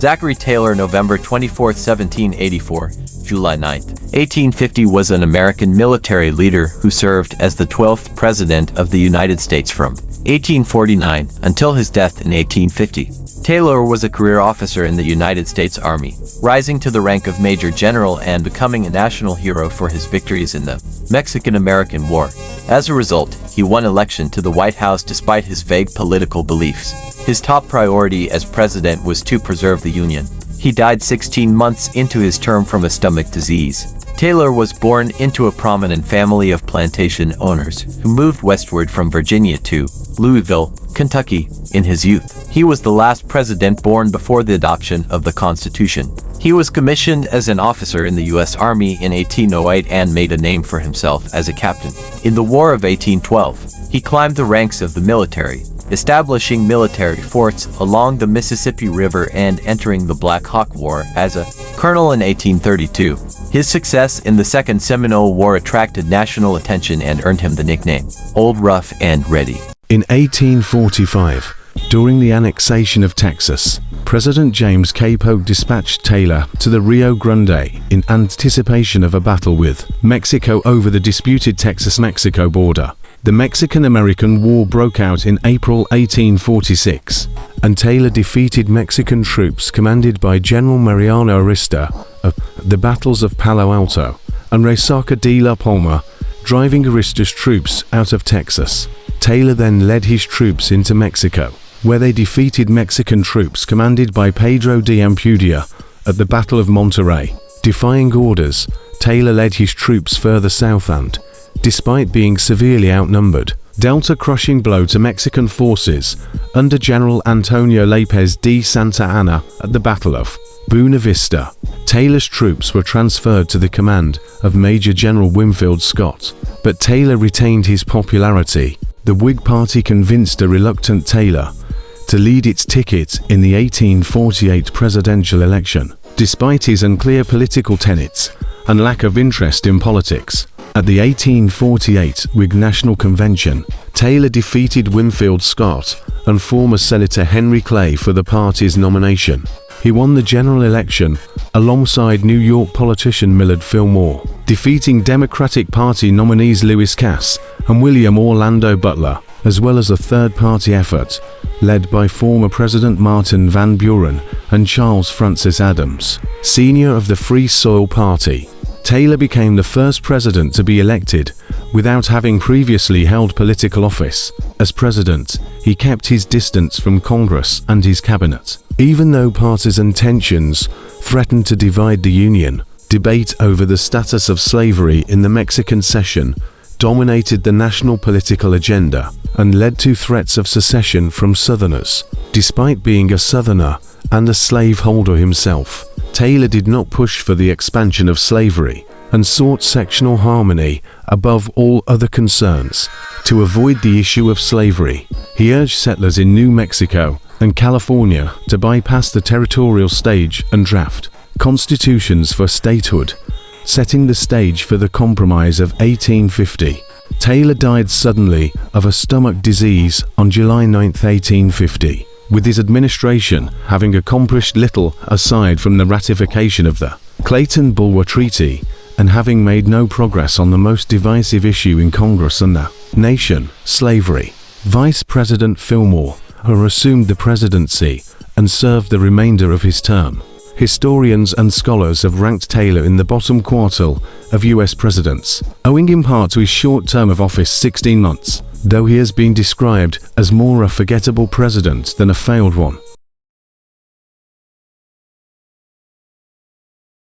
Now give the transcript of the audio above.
Zachary Taylor, November 24, 1784, July 9, 1850, was an American military leader who served as the 12th President of the United States from 1849 until his death in 1850. Taylor was a career officer in the United States Army, rising to the rank of Major General and becoming a national hero for his victories in the Mexican-American War. As a result, he won election to the White House despite his vague political beliefs. His top priority as president was to preserve the Union. He died 16 months into his term from a stomach disease. Taylor was born into a prominent family of plantation owners who moved westward from Virginia to Louisville, Kentucky, in his youth. He was the last president born before the adoption of the Constitution. He was commissioned as an officer in the U.S. Army in 1808 and made a name for himself as a captain. In the War of 1812, he climbed the ranks of the military, establishing military forts along the Mississippi River and entering the Black Hawk War as a colonel in 1832. His success in the Second Seminole War attracted national attention and earned him the nickname Old Rough and Ready. In 1845, during the annexation of Texas, President James K. Polk dispatched Taylor to the Rio Grande in anticipation of a battle with Mexico over the disputed Texas-Mexico border. The Mexican-American War broke out in April 1846, and Taylor defeated Mexican troops commanded by General Mariano Arista at the battles of Palo Alto and Resaca de la Palma, driving Arista's troops out of Texas. Taylor then led his troops into Mexico, where they defeated Mexican troops commanded by Pedro de Ampudia at the Battle of Monterrey. Defying orders, Taylor led his troops further south and, despite being severely outnumbered, dealt a crushing blow to Mexican forces under General Antonio López de Santa Anna at the Battle of Buena Vista. Taylor's troops were transferred to the command of Major General Winfield Scott, but Taylor retained his popularity. The Whig Party convinced a reluctant Taylor to lead its ticket in the 1848 presidential election, despite his unclear political tenets and lack of interest in politics. At the 1848 Whig National Convention, Taylor defeated Winfield Scott and former Senator Henry Clay for the party's nomination. He won the general election alongside New York politician Millard Fillmore, defeating Democratic Party nominees Lewis Cass and William Orlando Butler, as well as a third-party effort led by former President Martin Van Buren and Charles Francis Adams, senior of the Free Soil Party. Taylor became the first president to be elected without having previously held political office. As president, he kept his distance from Congress and his cabinet. Even though partisan tensions threatened to divide the Union, debate over the status of slavery in the Mexican Cession dominated the national political agenda and led to threats of secession from Southerners. Despite being a Southerner and a slaveholder himself, Taylor did not push for the expansion of slavery and sought sectional harmony above all other concerns. To avoid the issue of slavery, he urged settlers in New Mexico and California to bypass the territorial stage and draft constitutions for statehood, setting the stage for the Compromise of 1850. Taylor died suddenly of a stomach disease on July 9, 1850. With his administration having accomplished little aside from the ratification of the Clayton-Bulwer Treaty and having made no progress on the most divisive issue in Congress and the nation, slavery. Vice President Fillmore, who assumed the presidency and served the remainder of his term. Historians and scholars have ranked Taylor in the bottom quartile of U.S. presidents, owing in part to his short term of office 16 months. Though he has been described as more a forgettable president than a failed one.